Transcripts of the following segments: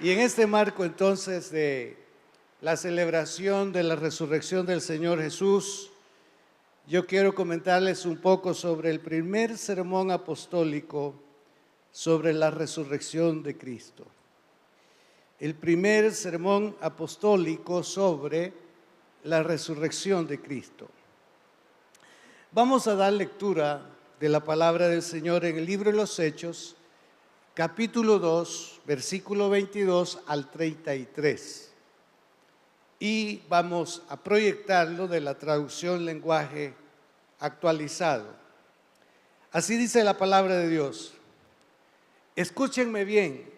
Y en este marco entonces de la celebración de la resurrección del Señor Jesús, yo quiero comentarles un poco sobre el primer sermón apostólico sobre la resurrección de Cristo. El primer sermón apostólico sobre la resurrección de Cristo. Vamos a dar lectura de la palabra del Señor en el libro de los Hechos, capítulo 2, versículo 22 al 33. Y vamos a proyectarlo de la traducción lenguaje actualizado. Así dice la palabra de Dios. Escúchenme bien,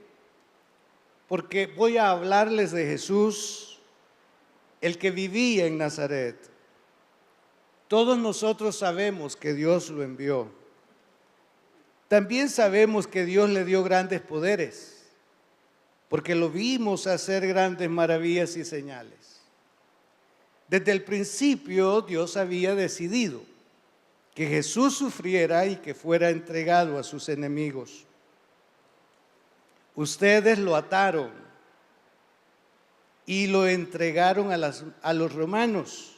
porque voy a hablarles de Jesús, el que vivía en Nazaret. Todos nosotros sabemos que Dios lo envió. También sabemos que Dios le dio grandes poderes, porque lo vimos hacer grandes maravillas y señales. Desde el principio Dios había decidido que Jesús sufriera y que fuera entregado a sus enemigos. Ustedes lo ataron y lo entregaron a los romanos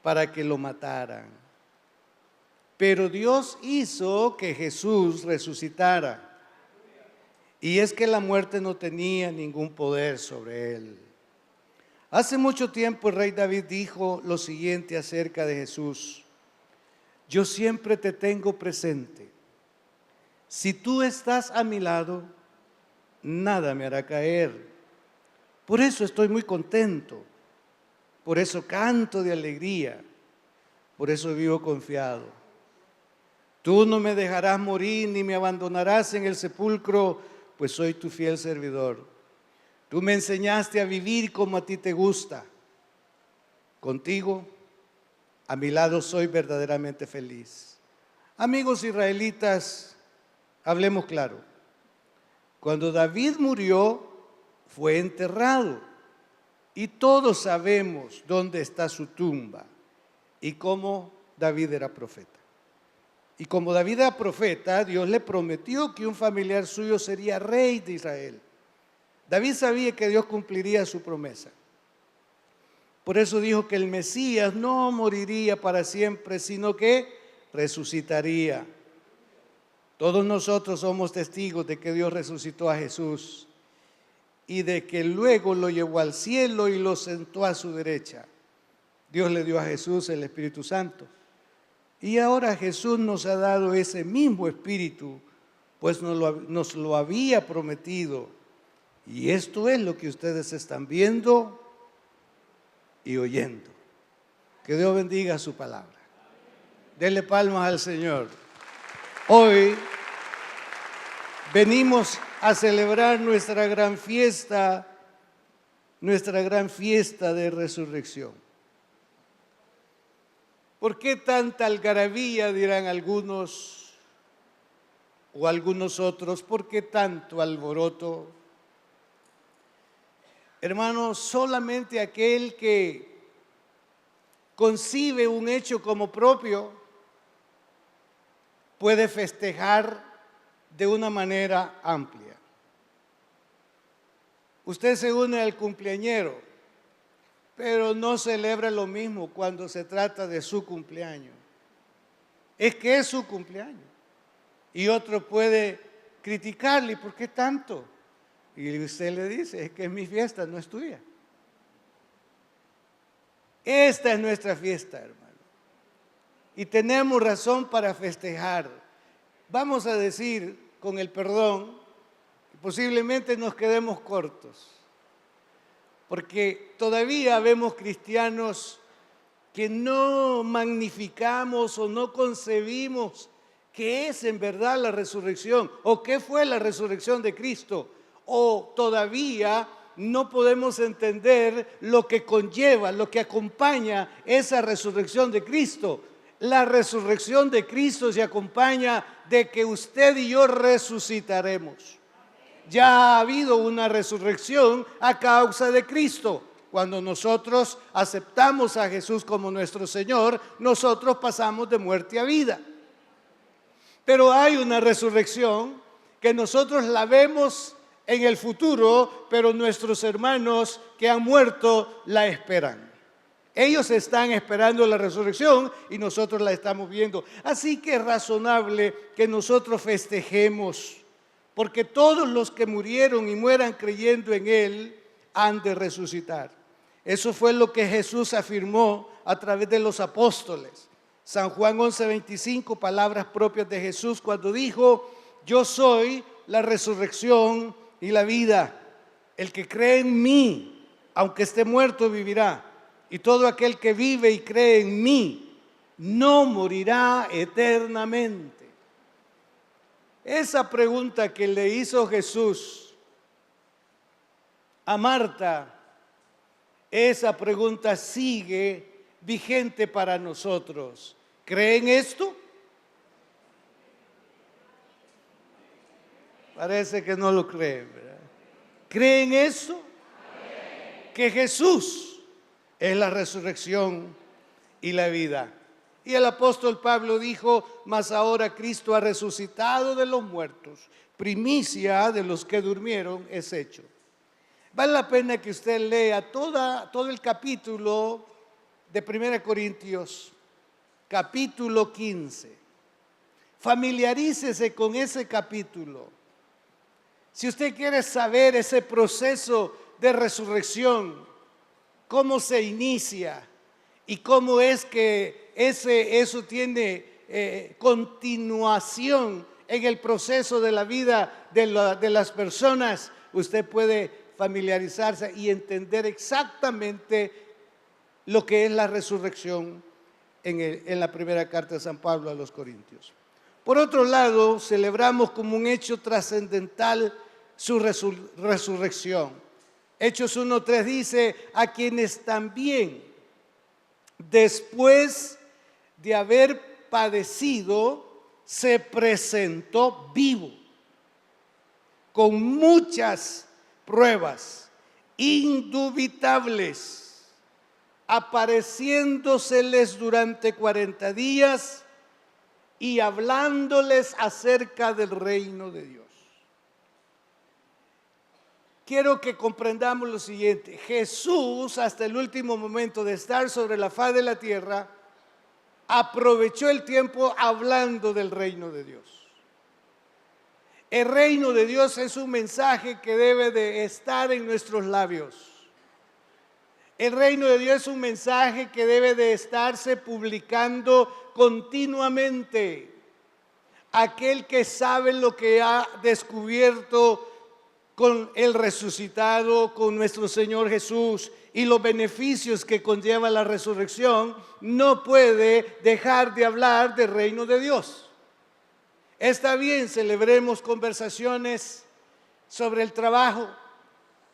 para que lo mataran. Pero Dios hizo que Jesús resucitara. Y es que la muerte no tenía ningún poder sobre él. Hace mucho tiempo el rey David dijo lo siguiente acerca de Jesús: yo siempre te tengo presente. Si tú estás a mi lado, nada me hará caer. Por eso estoy muy contento. Por eso canto de alegría. Por eso vivo confiado. Tú no me dejarás morir ni me abandonarás en el sepulcro, pues soy tu fiel servidor. Tú me enseñaste a vivir como a ti te gusta. Contigo, a mi lado, soy verdaderamente feliz. Amigos israelitas, hablemos claro. Cuando David murió, fue enterrado. Y todos sabemos dónde está su tumba y cómo David era profeta. Y como David era profeta, Dios le prometió que un familiar suyo sería rey de Israel. David sabía que Dios cumpliría su promesa. Por eso dijo que el Mesías no moriría para siempre, sino que resucitaría. Todos nosotros somos testigos de que Dios resucitó a Jesús y de que luego lo llevó al cielo y lo sentó a su derecha. Dios le dio a Jesús el Espíritu Santo. Y ahora Jesús nos ha dado ese mismo Espíritu, pues nos lo había prometido. Y esto es lo que ustedes están viendo y oyendo. Que Dios bendiga su palabra. Denle palmas al Señor. Hoy venimos a celebrar nuestra gran fiesta de resurrección. ¿Por qué tanta algarabía, dirán algunos o algunos otros? ¿Por qué tanto alboroto? Hermanos, solamente aquel que concibe un hecho como propio puede festejar de una manera amplia. Usted se une al cumpleañero, pero no celebra lo mismo cuando se trata de su cumpleaños. Es que es su cumpleaños. Y otro puede criticarle, ¿por qué tanto? Y usted le dice, es que es mi fiesta, no es tuya. Esta es nuestra fiesta, hermano. Y tenemos razón para festejar. Vamos a decir, con el perdón, que posiblemente nos quedemos cortos. Porque todavía vemos cristianos que no magnificamos o no concebimos qué es en verdad la resurrección o qué fue la resurrección de Cristo. O todavía no podemos entender lo que conlleva, lo que acompaña esa resurrección de Cristo. La resurrección de Cristo se acompaña de que usted y yo resucitaremos. Ya ha habido una resurrección a causa de Cristo. Cuando nosotros aceptamos a Jesús como nuestro Señor, nosotros pasamos de muerte a vida. Pero hay una resurrección que nosotros la vemos en el futuro, pero nuestros hermanos que han muerto la esperan. Ellos están esperando la resurrección y nosotros la estamos viendo. Así que es razonable que nosotros festejemos, porque todos los que murieron y mueran creyendo en Él han de resucitar. Eso fue lo que Jesús afirmó a través de los apóstoles. San Juan 11:25, palabras propias de Jesús cuando dijo: yo soy la resurrección y la vida. El que cree en mí, aunque esté muerto, vivirá. Y todo aquel que vive y cree en mí, no morirá eternamente. Esa pregunta que le hizo Jesús a Marta, esa pregunta sigue vigente para nosotros. ¿Creen esto? Parece que no lo creen, ¿verdad? ¿Creen esto? Que Jesús es la resurrección y la vida. Y el apóstol Pablo dijo: mas ahora Cristo ha resucitado de los muertos, primicia de los que durmieron es hecho. Vale la pena que usted lea todo el capítulo de 1 Corintios, capítulo 15. Familiarícese con ese capítulo. Si usted quiere saber ese proceso de resurrección, cómo se inicia y cómo es que eso tiene continuación en el proceso de la vida de las personas, usted puede familiarizarse y entender exactamente lo que es la resurrección en la primera carta de San Pablo a los Corintios. Por otro lado, celebramos como un hecho trascendental su resurrección. Hechos 1:3 dice: a quienes también, después de haber padecido, se presentó vivo, con muchas pruebas indubitables, apareciéndoseles durante 40 días y hablándoles acerca del reino de Dios. Quiero que comprendamos lo siguiente: Jesús, hasta el último momento de estar sobre la faz de la tierra, aprovechó el tiempo hablando del reino de Dios. El reino de Dios es un mensaje que debe de estar en nuestros labios. El reino de Dios es un mensaje que debe de estarse publicando continuamente. Aquel que sabe lo que ha descubierto con el resucitado, con nuestro Señor Jesús y los beneficios que conlleva la resurrección, no puede dejar de hablar del reino de Dios. Está bien, celebremos conversaciones sobre el trabajo,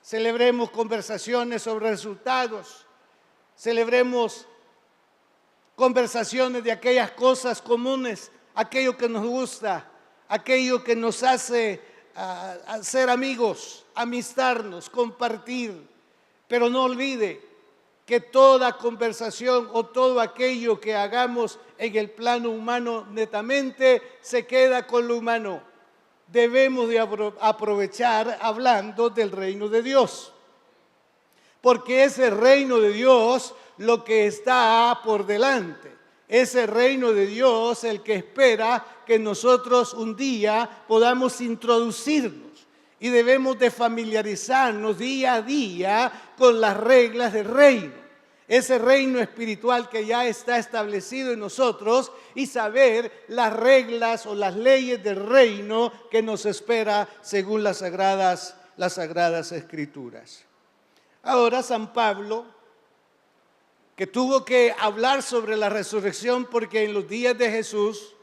celebremos conversaciones sobre resultados, celebremos conversaciones de aquellas cosas comunes, aquello que nos gusta, aquello que nos hace a ser amigos, amistarnos, compartir. Pero no olvide que toda conversación o todo aquello que hagamos en el plano humano netamente se queda con lo humano. Debemos de aprovechar hablando del reino de Dios, porque es el reino de Dios lo que está por delante. Es el reino de Dios el que espera que nosotros un día podamos introducirnos, y debemos de familiarizarnos día a día con las reglas del reino. Ese reino espiritual que ya está establecido en nosotros, y saber las reglas o las leyes del reino que nos espera según las sagradas Escrituras. Ahora San Pablo, que tuvo que hablar sobre la resurrección porque en los días de Jesús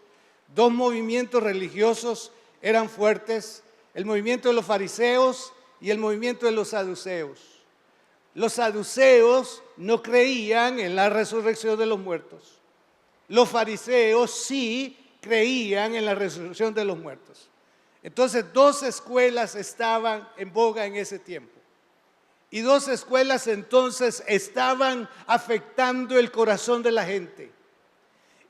dos movimientos religiosos eran fuertes: el movimiento de los fariseos y el movimiento de los saduceos. Los saduceos no creían en la resurrección de los muertos. Los fariseos sí creían en la resurrección de los muertos. Entonces, dos escuelas estaban en boga en ese tiempo. Y dos escuelas entonces estaban afectando el corazón de la gente.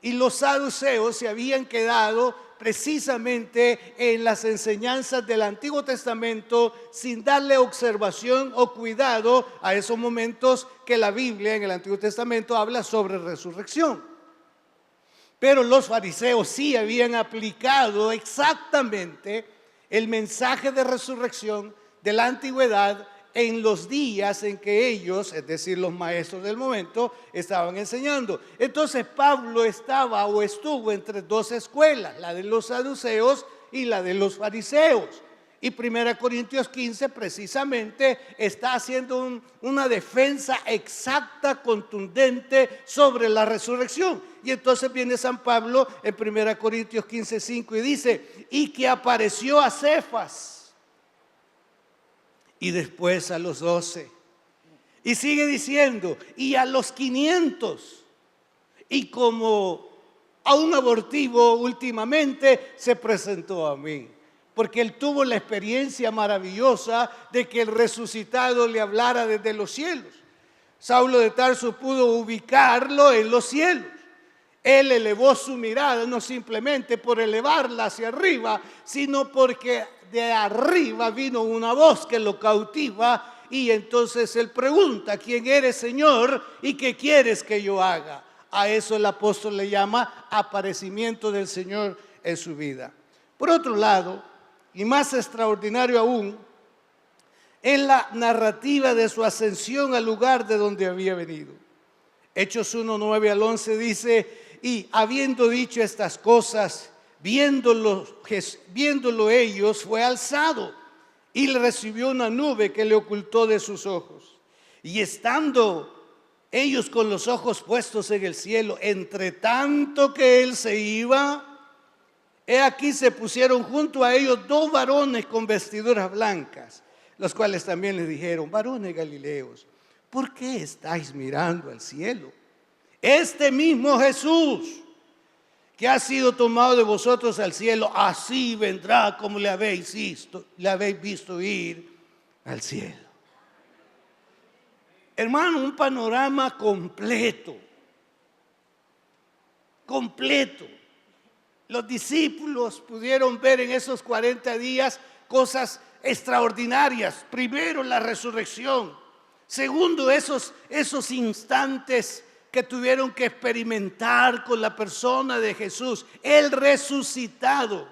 Y los saduceos se habían quedado precisamente en las enseñanzas del Antiguo Testamento sin darle observación o cuidado a esos momentos que la Biblia en el Antiguo Testamento habla sobre resurrección. Pero los fariseos sí habían aplicado exactamente el mensaje de resurrección de la antigüedad en los días en que ellos, es decir, los maestros del momento, estaban enseñando. Entonces Pablo estaba o estuvo entre dos escuelas, la de los saduceos y la de los fariseos. Y 1 Corintios 15 precisamente está haciendo una defensa exacta, contundente sobre la resurrección. Y entonces viene San Pablo en 1 Corintios 15:5 y dice, y que apareció a Cefas y después a los 12. Y sigue diciendo, y a los 500. Y como a un abortivo últimamente se presentó a mí. Porque él tuvo la experiencia maravillosa de que el resucitado le hablara desde los cielos. Saulo de Tarso pudo ubicarlo en los cielos. Él elevó su mirada no simplemente por elevarla hacia arriba, sino porque de arriba vino una voz que lo cautiva y entonces él pregunta, ¿quién eres, Señor? ¿Y qué quieres que yo haga? A eso el apóstol le llama aparecimiento del Señor en su vida. Por otro lado, y más extraordinario aún, es la narrativa de su ascensión al lugar de donde había venido. Hechos 1:9 al 11 dice, y habiendo dicho estas cosas, viéndolo ellos, fue alzado y le recibió una nube que le ocultó de sus ojos. Y estando ellos con los ojos puestos en el cielo, entre tanto que él se iba, he aquí se pusieron junto a ellos dos varones con vestiduras blancas, los cuales también les dijeron, varones galileos, ¿por qué estáis mirando al cielo? Este mismo Jesús que ha sido tomado de vosotros al cielo, así vendrá como le habéis visto ir al cielo. Hermano, un panorama completo. Los discípulos pudieron ver en esos 40 días cosas extraordinarias. Primero, la resurrección. Segundo, esos instantes que tuvieron que experimentar con la persona de Jesús, el resucitado.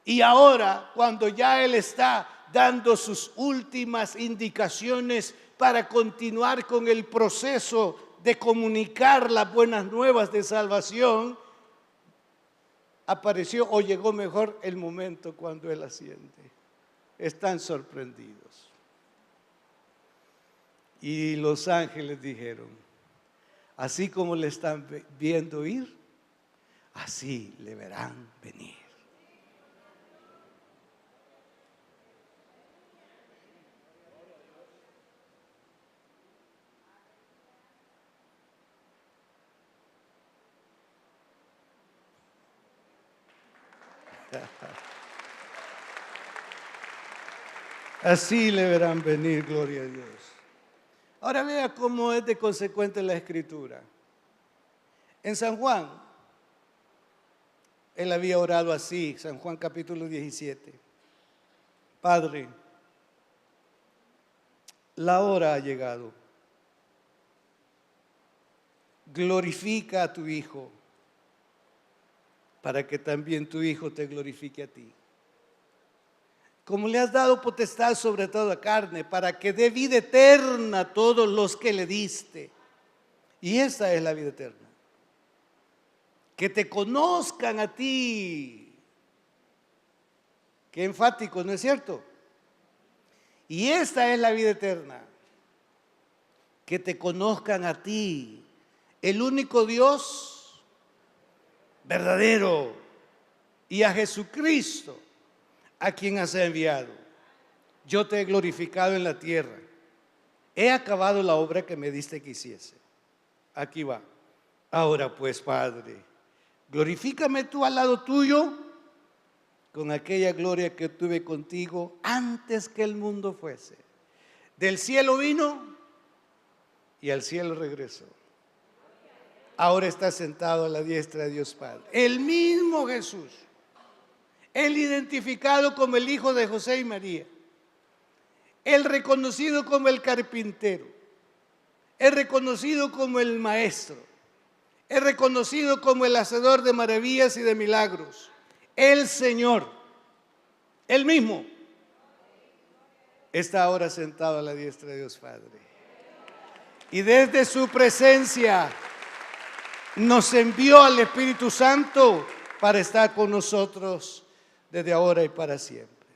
Y ahora, cuando ya Él está dando sus últimas indicaciones para continuar con el proceso de comunicar las buenas nuevas de salvación, apareció o llegó mejor el momento cuando Él asciende. Están sorprendidos. Y los ángeles dijeron, así como le están viendo ir, así le verán venir. Así le verán venir, gloria a Dios. Ahora vea cómo es de consecuente la Escritura. En San Juan, él había orado así, San Juan capítulo 17. Padre, la hora ha llegado. Glorifica a tu Hijo, para que también tu Hijo te glorifique a ti. Como le has dado potestad sobre toda carne, para que dé vida eterna a todos los que le diste. Y esta es la vida eterna. Que te conozcan a ti. Qué enfático, ¿no es cierto? Y esta es la vida eterna. Que te conozcan a ti, el único Dios verdadero, y a Jesucristo, a quien has enviado. Yo te he glorificado en la tierra. He acabado la obra que me diste que hiciese. Aquí va. Ahora pues, Padre, glorifícame tú al lado tuyo con aquella gloria que tuve contigo antes que el mundo fuese. Del cielo vino y al cielo regresó. ahora está sentado a la diestra de Dios Padre. El mismo Jesús, el identificado como el hijo de José y María, el reconocido como el carpintero, el reconocido como el maestro, el reconocido como el hacedor de maravillas y de milagros, el Señor, el mismo, está ahora sentado a la diestra de Dios Padre. Y desde su presencia nos envió al Espíritu Santo para estar con nosotros desde ahora y para siempre.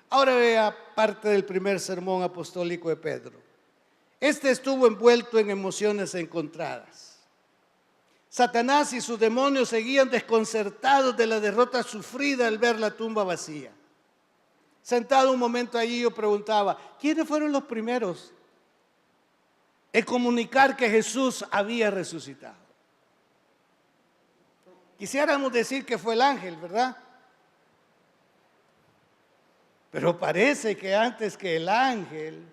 Ahora vea parte del primer sermón apostólico de Pedro. Este estuvo envuelto en emociones encontradas. Satanás y sus demonios seguían desconcertados de la derrota sufrida al ver la tumba vacía. Sentado un momento allí, yo preguntaba, ¿quiénes fueron los primeros en comunicar que Jesús había resucitado? Quisiéramos decir que fue el ángel, ¿verdad? Pero parece que antes que el ángel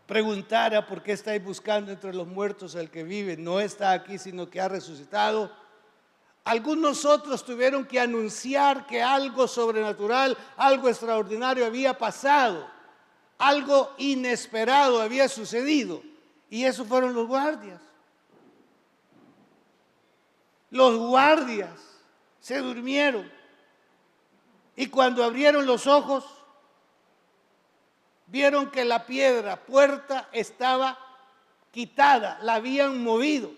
preguntara por qué estáis buscando entre los muertos al que vive, no está aquí sino que ha resucitado, algunos otros tuvieron que anunciar que algo sobrenatural, algo extraordinario había pasado, algo inesperado había sucedido, y esos fueron los guardias. Los guardias se durmieron y cuando abrieron los ojos vieron que la piedra puerta estaba quitada, la habían movido.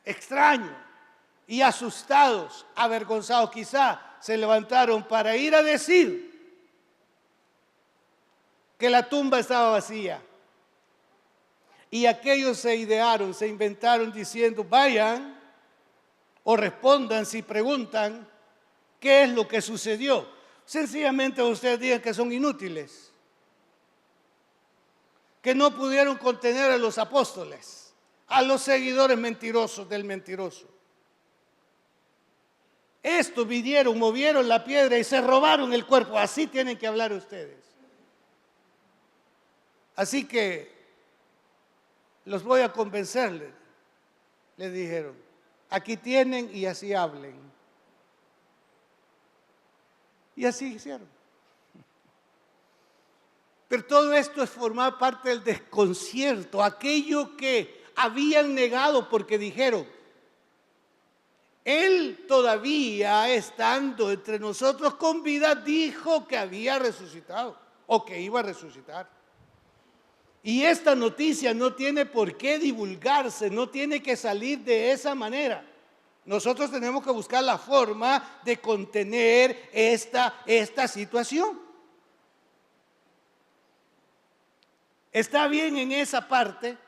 Extraño, y asustados, avergonzados, quizá se levantaron para ir a decir que la tumba estaba vacía. Y aquellos se idearon, se inventaron diciendo, vayan o respondan si preguntan qué es lo que sucedió. Sencillamente ustedes digan que son inútiles, que no pudieron contener a los apóstoles, a los seguidores mentirosos del mentiroso. Estos vinieron, movieron la piedra y se robaron el cuerpo. Así tienen que hablar ustedes. Así que los voy a convencer, les dijeron. Aquí tienen y así hablen. Y así hicieron. Pero todo esto es formar parte del desconcierto, aquello que habían negado porque dijeron, Él todavía estando entre nosotros con vida dijo que había resucitado o que iba a resucitar. Y esta noticia no tiene por qué divulgarse, no tiene que salir de esa manera. Nosotros tenemos que buscar la forma de contener esta situación. Está bien en esa parte,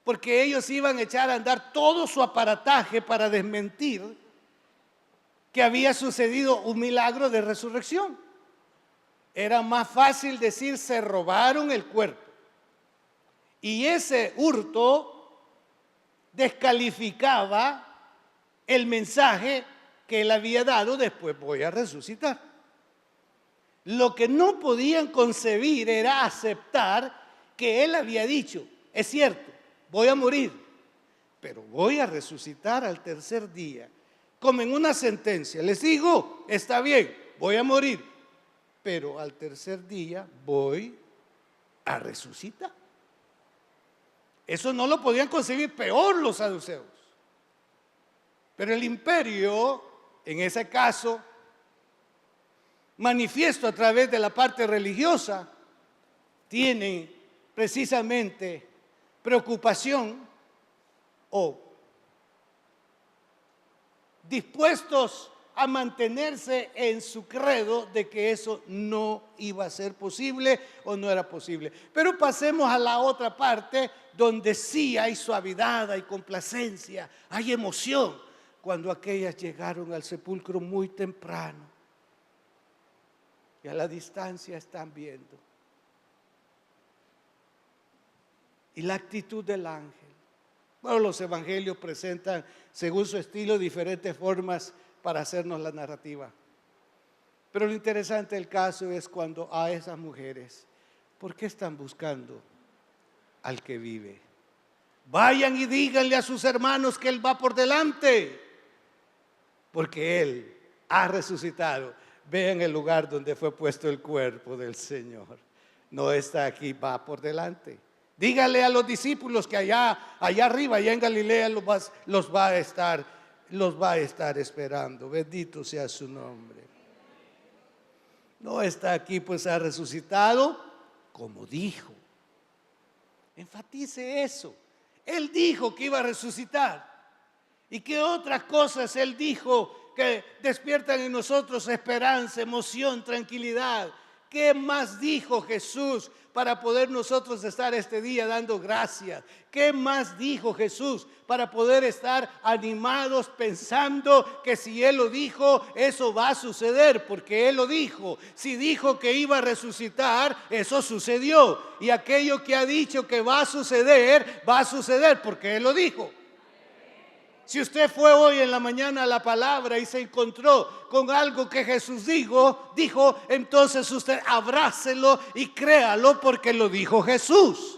porque ellos iban a echar a andar todo su aparataje para desmentir que había sucedido un milagro de resurrección. Era más fácil decir se robaron el cuerpo. Y ese hurto descalificaba el mensaje que él había dado, después voy a resucitar. Lo que no podían concebir era aceptar que él había dicho, es cierto, voy a morir, pero voy a resucitar al tercer día. Como en una sentencia, les digo, está bien, voy a morir, pero al tercer día voy a resucitar. Eso no lo podían concebir, peor los saduceos. Pero el imperio, en ese caso, manifiesto a través de la parte religiosa, tiene precisamente preocupación o dispuestos a mantenerse en su credo de que eso no iba a ser posible o no era posible. Pero pasemos a la otra parte donde sí hay suavidad, hay complacencia, hay emoción. Cuando aquellas llegaron al sepulcro muy temprano y a la distancia están viendo. Y la actitud del ángel. Bueno, los evangelios presentan, según su estilo, diferentes formas para hacernos la narrativa. Pero lo interesante del caso es cuando a esas mujeres, ¿por qué están buscando al que vive? Vayan y díganle a sus hermanos que Él va por delante, porque Él ha resucitado. Vean el lugar donde fue puesto el cuerpo del Señor. No está aquí, va por delante. Dígale a los discípulos que allá arriba, allá en Galilea, los va a estar esperando. Bendito sea su nombre. No está aquí, pues ha resucitado como dijo. Enfatice eso. Él dijo que iba a resucitar. ¿Y qué otras cosas Él dijo que despiertan en nosotros esperanza, emoción, tranquilidad? ¿Qué más dijo Jesús para poder nosotros estar este día dando gracias? ¿Qué más dijo Jesús para poder estar animados pensando que si Él lo dijo, eso va a suceder? Porque Él lo dijo. Si dijo que iba a resucitar, eso sucedió. Y aquello que ha dicho que va a suceder porque Él lo dijo. Si usted fue hoy en la mañana a la palabra y se encontró con algo que Jesús dijo, entonces usted abrácelo y créalo porque lo dijo Jesús.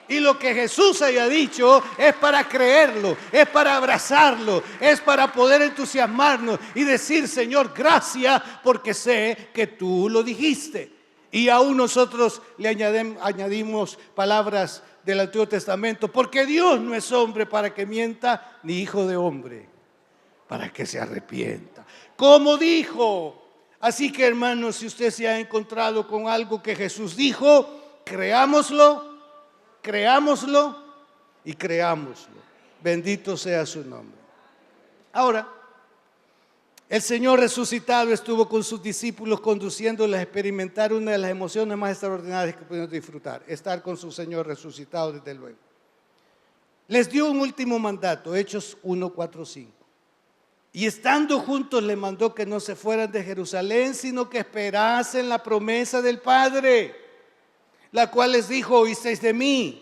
Y lo que Jesús haya dicho es para creerlo, es para abrazarlo, es para poder entusiasmarnos y decir: Señor, gracias porque sé que tú lo dijiste. Y aún nosotros le añadimos palabras del Antiguo Testamento, porque Dios no es hombre para que mienta, ni hijo de hombre para que se arrepienta. Como dijo. Así que, hermanos, si usted se ha encontrado con algo que Jesús dijo, creámoslo y creámoslo. Bendito sea su nombre. Ahora, el Señor resucitado estuvo con sus discípulos conduciéndoles a experimentar una de las emociones más extraordinarias que pudieron disfrutar: estar con su Señor resucitado, desde luego. Les dio un último mandato, Hechos 1, 4, 5. Y estando juntos les mandó que no se fueran de Jerusalén, sino que esperasen la promesa del Padre, la cual les dijo: oísteis de mí.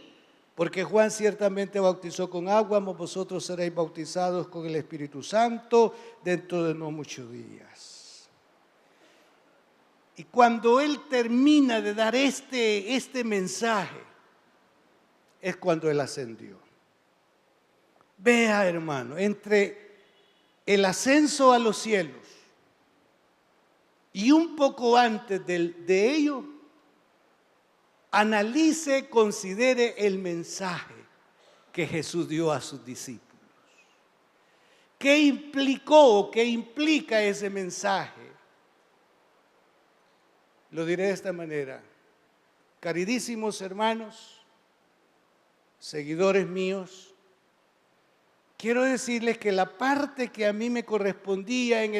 Porque Juan ciertamente bautizó con agua, mas vosotros seréis bautizados con el Espíritu Santo dentro de no muchos días. Y cuando Él termina de dar este mensaje, es cuando Él ascendió. Vea, hermano, entre el ascenso a los cielos y un poco antes de ello, analice, considere el mensaje que Jesús dio a sus discípulos. ¿Qué implicó o qué implica ese mensaje? Lo diré de esta manera: queridísimos hermanos, seguidores míos, quiero decirles que la parte que a mí me correspondía en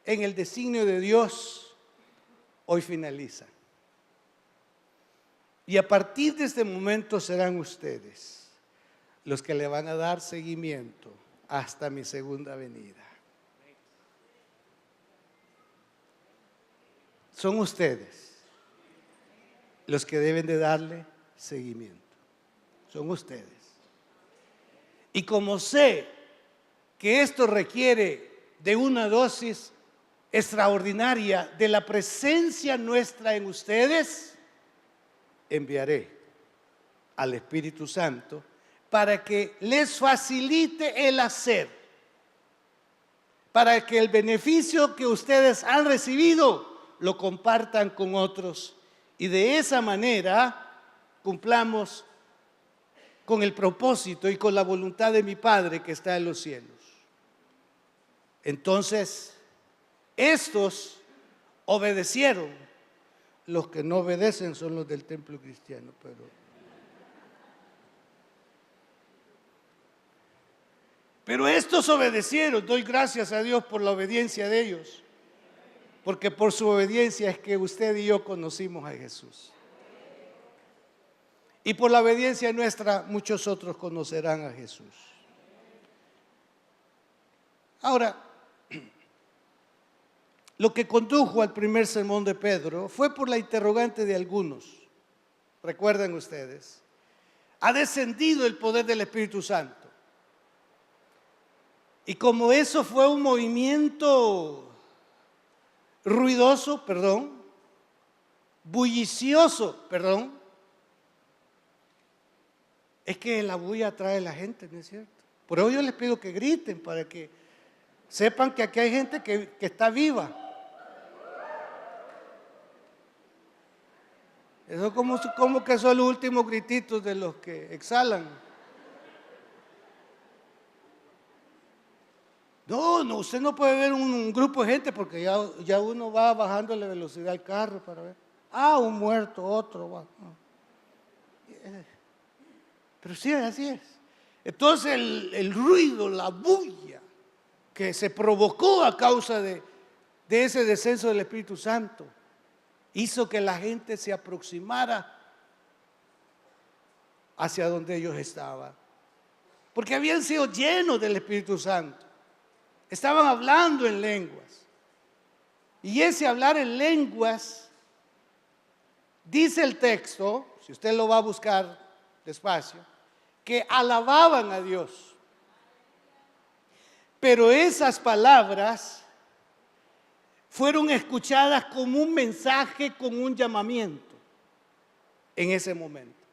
el designio de Dios, hoy finaliza. Y a partir de este momento serán ustedes los que le van a dar seguimiento hasta mi segunda venida. Son ustedes los que deben de darle seguimiento. Son ustedes. Y como sé que esto requiere de una dosis extraordinaria de la presencia nuestra en ustedes, enviaré al Espíritu Santo para que les facilite el hacer, para que el beneficio que ustedes han recibido lo compartan con otros y de esa manera cumplamos con el propósito y con la voluntad de mi Padre que está en los cielos. Entonces, estos obedecieron. Los que no obedecen son los del templo cristiano, pero estos obedecieron. Doy gracias a Dios por la obediencia de ellos, porque por su obediencia es que usted y yo conocimos a Jesús. Y por la obediencia nuestra muchos otros conocerán a Jesús. Ahora, lo que condujo al primer sermón de Pedro fue por la interrogante de algunos. Recuerden ustedes, ha descendido el poder del Espíritu Santo. Y como eso fue un movimiento ruidoso, bullicioso, Es que la bulla atrae a la gente, ¿no es cierto? Por eso yo les pido que griten para que sepan que aquí hay gente que está viva. Eso como que son los últimos grititos de los que exhalan. No, no, usted no puede ver un grupo de gente porque ya uno va bajando la velocidad al carro para ver. Ah, un muerto, otro. Va. Pero sí, así es. Entonces el ruido, la bulla que se provocó a causa de ese descenso del Espíritu Santo hizo que la gente se aproximara hacia donde ellos estaban. Porque habían sido llenos del Espíritu Santo. Estaban hablando en lenguas. Y ese hablar en lenguas, dice el texto, si usted lo va a buscar despacio, que alababan a Dios. Pero esas palabras fueron escuchadas como un mensaje, como un llamamiento en ese momento.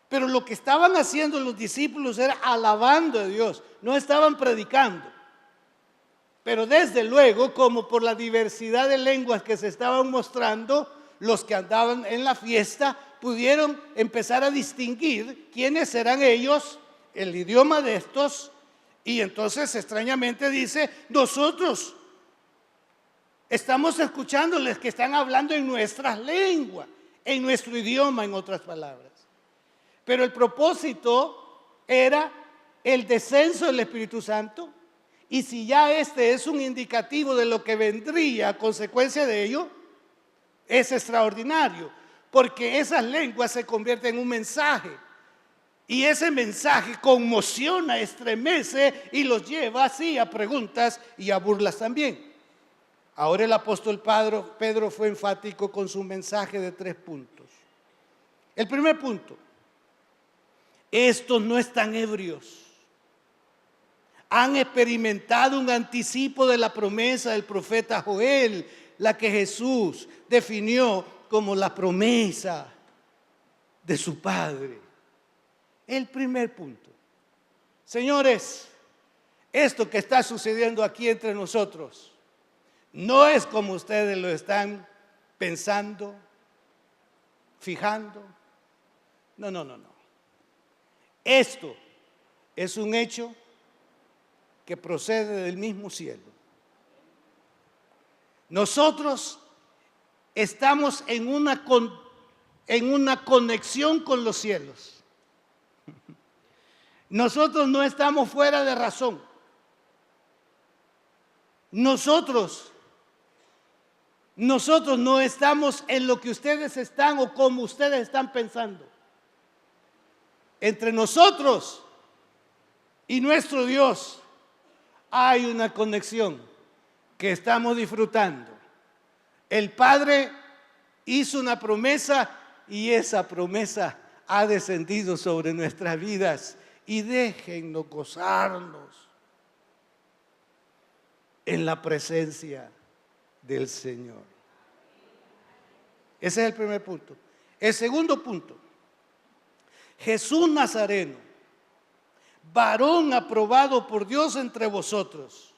Pero lo que estaban haciendo los discípulos era alabando a Dios, no estaban predicando. Pero desde luego, como por la diversidad de lenguas que se estaban mostrando, los que andaban en la fiesta pudieron empezar a distinguir quiénes eran ellos, el idioma de estos, y entonces extrañamente dice, nosotros estamos escuchándoles que están hablando en nuestras lenguas, en nuestro idioma, en otras palabras. Pero el propósito era el descenso del Espíritu Santo, y si ya este es un indicativo de lo que vendría a consecuencia de ello, es extraordinario, porque esas lenguas se convierten en un mensaje, y ese mensaje conmociona, estremece y los lleva así a preguntas y a burlas también. Ahora el apóstol Pedro fue enfático con su mensaje de 3 puntos. El primer punto: estos no están ebrios. Han experimentado un anticipo de la promesa del profeta Joel, la que Jesús definió como la promesa de su Padre. El primer punto. Señores, esto que está sucediendo aquí entre nosotros no es como ustedes lo están pensando, fijando. No. Esto es un hecho que procede del mismo cielo. Nosotros estamos en una conexión con los cielos. Nosotros no estamos fuera de razón. Nosotros no estamos en lo que ustedes están o como ustedes están pensando. Entre nosotros y nuestro Dios hay una conexión que estamos disfrutando. El Padre hizo una promesa y esa promesa ha descendido sobre nuestras vidas, y déjennos gozarnos en la presencia del Señor. Ese es el primer punto. El segundo punto: Jesús Nazareno, varón aprobado por Dios entre vosotros,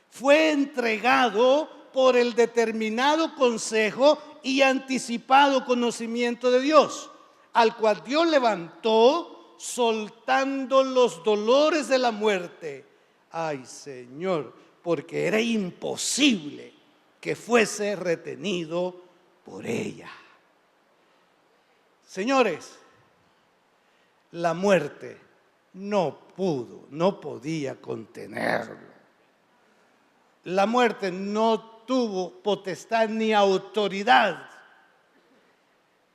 fue entregado por el determinado consejo y anticipado conocimiento de Dios, al cual Dios levantó soltando los dolores de la muerte. Ay, Señor, porque era imposible que fuese retenido por ella. Señores, la muerte no podía contenerlo. La muerte no tuvo potestad ni autoridad.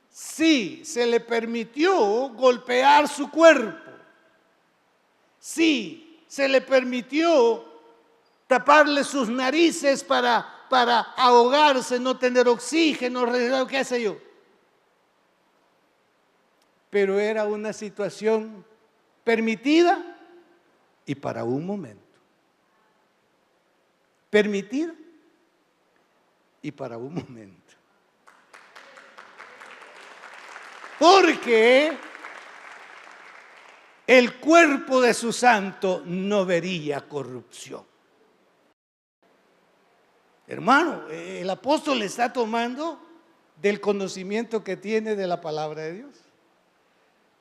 Sí, se le permitió golpear su cuerpo. Sí, se le permitió taparle sus narices para ahogarse, no tener oxígeno, qué sé yo. Pero era una situación permitida y para un momento. Permitida y para un momento. Porque el cuerpo de su santo no vería corrupción. Hermano, el apóstol está tomando del conocimiento que tiene de la palabra de Dios.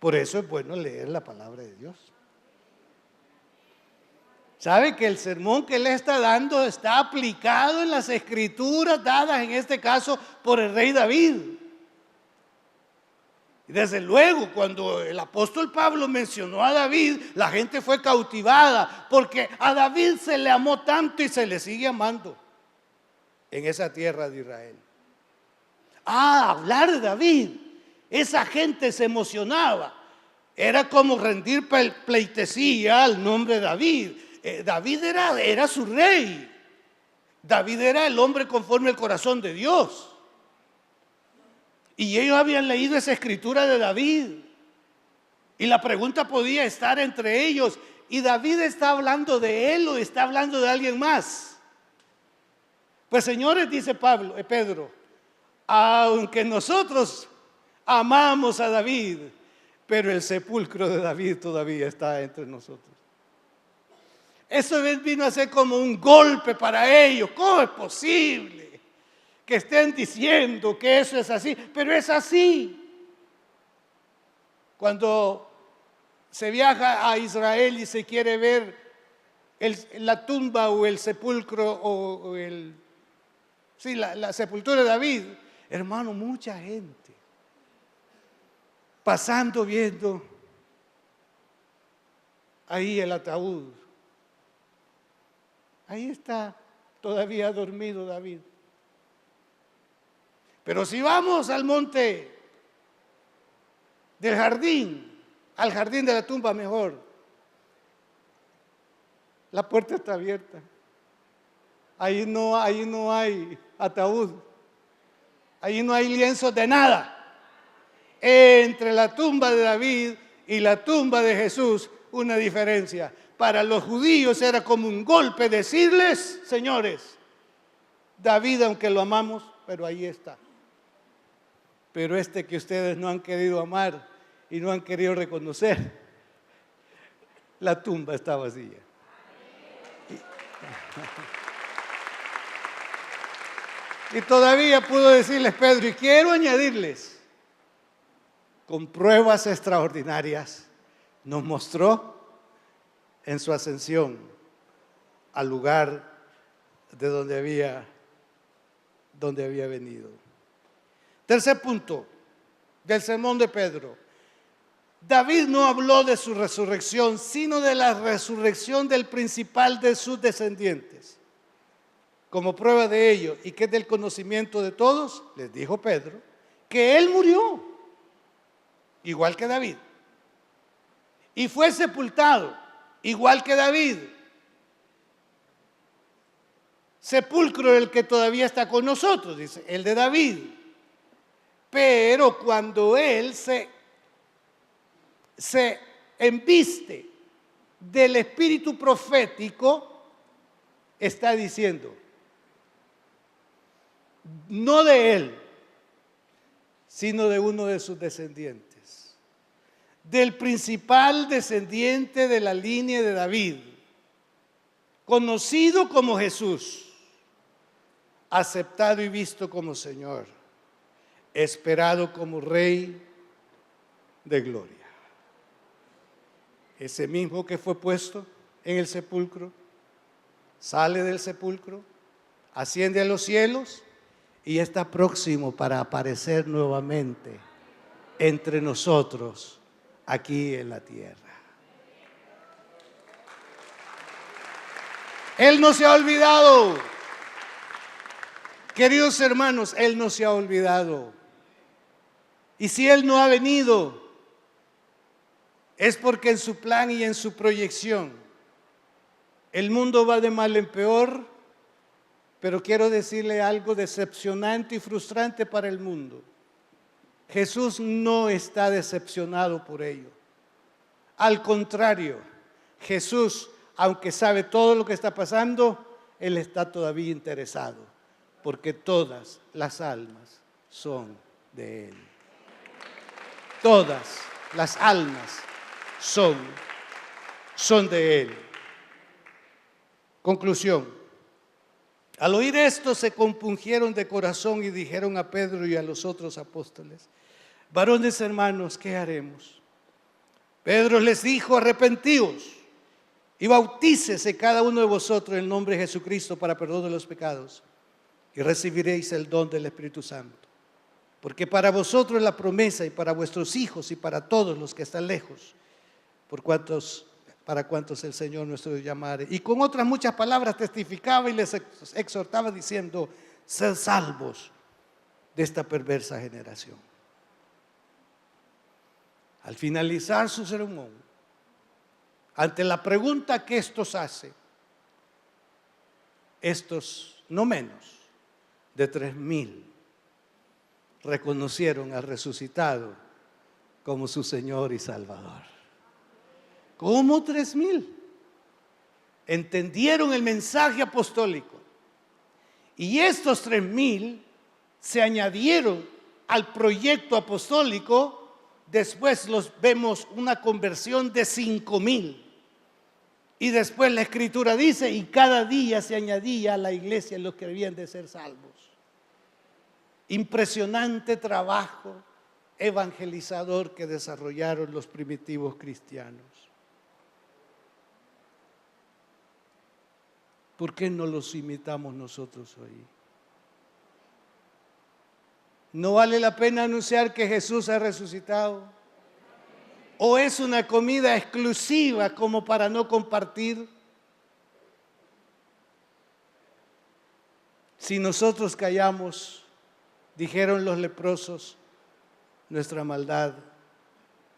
Por eso es bueno leer la palabra de Dios. Sabe que el sermón que le está dando está aplicado en las escrituras dadas en este caso por el rey David. Y desde luego, cuando el apóstol Pablo mencionó a David, la gente fue cautivada porque a David se le amó tanto y se le sigue amando en esa tierra de Israel. Hablar de David, esa gente se emocionaba. Era como rendir pleitesía al nombre de David. David era su rey. David era el hombre conforme al corazón de Dios. Y ellos habían leído esa escritura de David. Y la pregunta podía estar entre ellos: ¿y David está hablando de él o está hablando de alguien más? Pues señores, dice Pedro, aunque nosotros amamos a David, pero el sepulcro de David todavía está entre nosotros. Eso vino a ser como un golpe para ellos. ¿Cómo es posible que estén diciendo que eso es así? Pero es así. Cuando se viaja a Israel y se quiere ver la tumba o el sepulcro la sepultura de David, hermano, mucha gente pasando, viendo ahí el ataúd. Ahí está todavía dormido David. Pero si vamos al monte del jardín, al jardín de la tumba mejor, la puerta está abierta. Ahí no hay ataúd. Ahí no hay lienzos de nada. Entre la tumba de David y la tumba de Jesús, una diferencia. Para los judíos era como un golpe decirles: señores, David, aunque lo amamos, pero ahí está. Pero este que ustedes no han querido amar y no han querido reconocer, la tumba está vacía. Y todavía pudo decirles Pedro, y quiero añadirles, con pruebas extraordinarias, nos mostró en su ascensión al lugar de donde había venido. Tercer punto del sermón de Pedro. David no habló de su resurrección, sino de la resurrección del principal de sus descendientes. Como prueba de ello, y que es del conocimiento de todos, les dijo Pedro, que él murió, igual que David, y fue sepultado, igual que David. Sepulcro el que todavía está con nosotros, dice, el de David. Pero cuando él se embiste del espíritu profético, está diciendo, no de él, sino de uno de sus descendientes, del principal descendiente de la línea de David, conocido como Jesús, aceptado y visto como Señor, esperado como Rey de gloria. Ese mismo que fue puesto en el sepulcro, sale del sepulcro, asciende a los cielos y está próximo para aparecer nuevamente entre nosotros aquí en la tierra. Él no se ha olvidado. Queridos hermanos, Él no se ha olvidado. Y si Él no ha venido, es porque en su plan y en su proyección el mundo va de mal en peor. Pero quiero decirle algo decepcionante y frustrante para el mundo. Jesús no está decepcionado por ello. Al contrario, Jesús, aunque sabe todo lo que está pasando, Él está todavía interesado, porque todas las almas son de Él. Todas las almas son de Él. Conclusión. Al oír esto se compungieron de corazón y dijeron a Pedro y a los otros apóstoles: varones hermanos, ¿qué haremos? Pedro les dijo: arrepentíos y bautícese cada uno de vosotros en el nombre de Jesucristo para perdón de los pecados, y recibiréis el don del Espíritu Santo. Porque para vosotros es la promesa, y para vuestros hijos y para todos los que están lejos, para cuantos el Señor nuestro Dios llamare. Y con otras muchas palabras testificaba y les exhortaba diciendo: sed salvos de esta perversa generación. Al finalizar su sermón, ante la pregunta que estos hacen, estos no menos de 3,000 reconocieron al resucitado como su Señor y Salvador. ¿Cómo 3,000? Entendieron el mensaje apostólico. Y estos 3,000 se añadieron al proyecto apostólico. Después vemos una conversión de 5,000. Y después la Escritura dice: y cada día se añadía a la iglesia los que debían de ser salvos. Impresionante trabajo evangelizador que desarrollaron los primitivos cristianos. ¿Por qué no los imitamos nosotros hoy? ¿No vale la pena anunciar que Jesús ha resucitado? ¿O es una comida exclusiva como para no compartir? Si nosotros callamos, dijeron los leprosos, nuestra maldad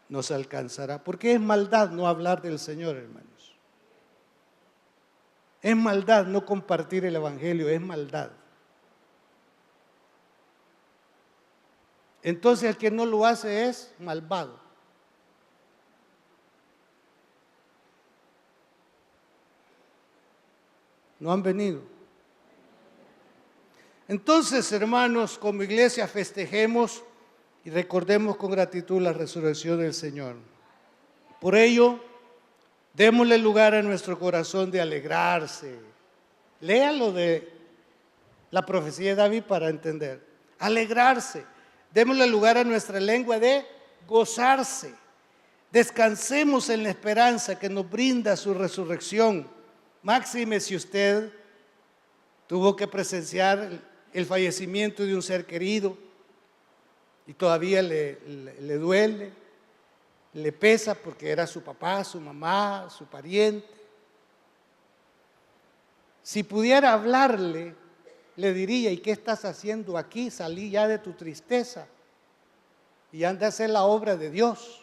nos alcanzará. Porque es maldad no hablar del Señor, hermanos. Es maldad no compartir el Evangelio, es maldad. Entonces el que no lo hace es malvado. No han venido. Entonces, hermanos, como iglesia festejemos y recordemos con gratitud la resurrección del Señor. Por ello, démosle lugar a nuestro corazón de alegrarse. Léalo de la profecía de David para entender. Alegrarse. Démosle lugar a nuestra lengua de gozarse. Descansemos en la esperanza que nos brinda su resurrección. Máxime si usted tuvo que presenciar el fallecimiento de un ser querido y todavía le duele, le pesa porque era su papá, su mamá, su pariente. Si pudiera hablarle, le diría: ¿y qué estás haciendo aquí? Salí ya de tu tristeza y anda a hacer la obra de Dios.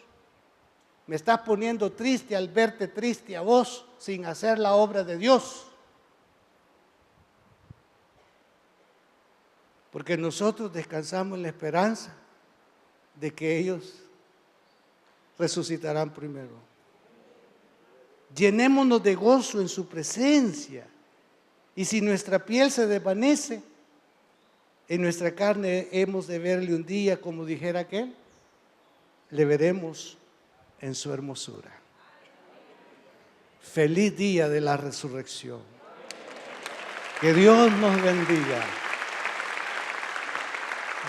Me estás poniendo triste al verte triste a vos sin hacer la obra de Dios. Porque nosotros descansamos en la esperanza de que ellos resucitarán primero. Llenémonos de gozo en su presencia. Y si nuestra piel se desvanece, en nuestra carne hemos de verle un día, como dijera aquel, le veremos en su hermosura. Feliz día de la resurrección. Que Dios nos bendiga.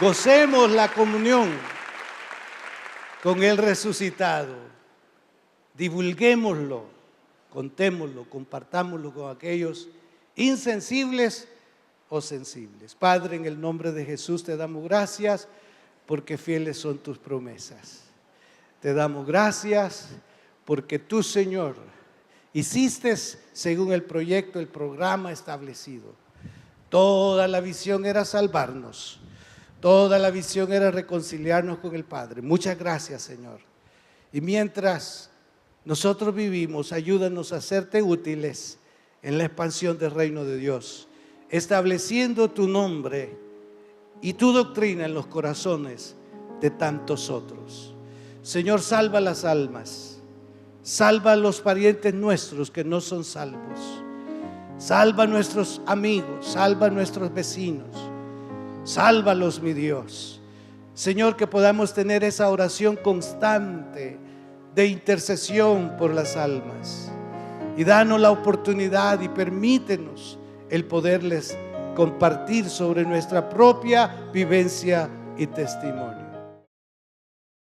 Gocemos la comunión con el resucitado. Divulguémoslo, contémoslo, compartámoslo con aquellos insensibles o sensibles. Padre, en el nombre de Jesús te damos gracias porque fieles son tus promesas. Te damos gracias porque tú, Señor, hiciste según el proyecto, el programa establecido. Toda la visión era salvarnos. Toda la visión era reconciliarnos con el Padre. Muchas gracias, Señor. Y mientras nosotros vivimos, ayúdanos a hacerte útiles en la expansión del reino de Dios, estableciendo tu nombre y tu doctrina en los corazones de tantos otros. Señor, salva las almas, salva a los parientes nuestros que no son salvos, salva a nuestros amigos, salva a nuestros vecinos, sálvalos, mi Dios. Señor, que podamos tener esa oración constante de intercesión por las almas. Y danos la oportunidad y permítenos el poderles compartir sobre nuestra propia vivencia y testimonio.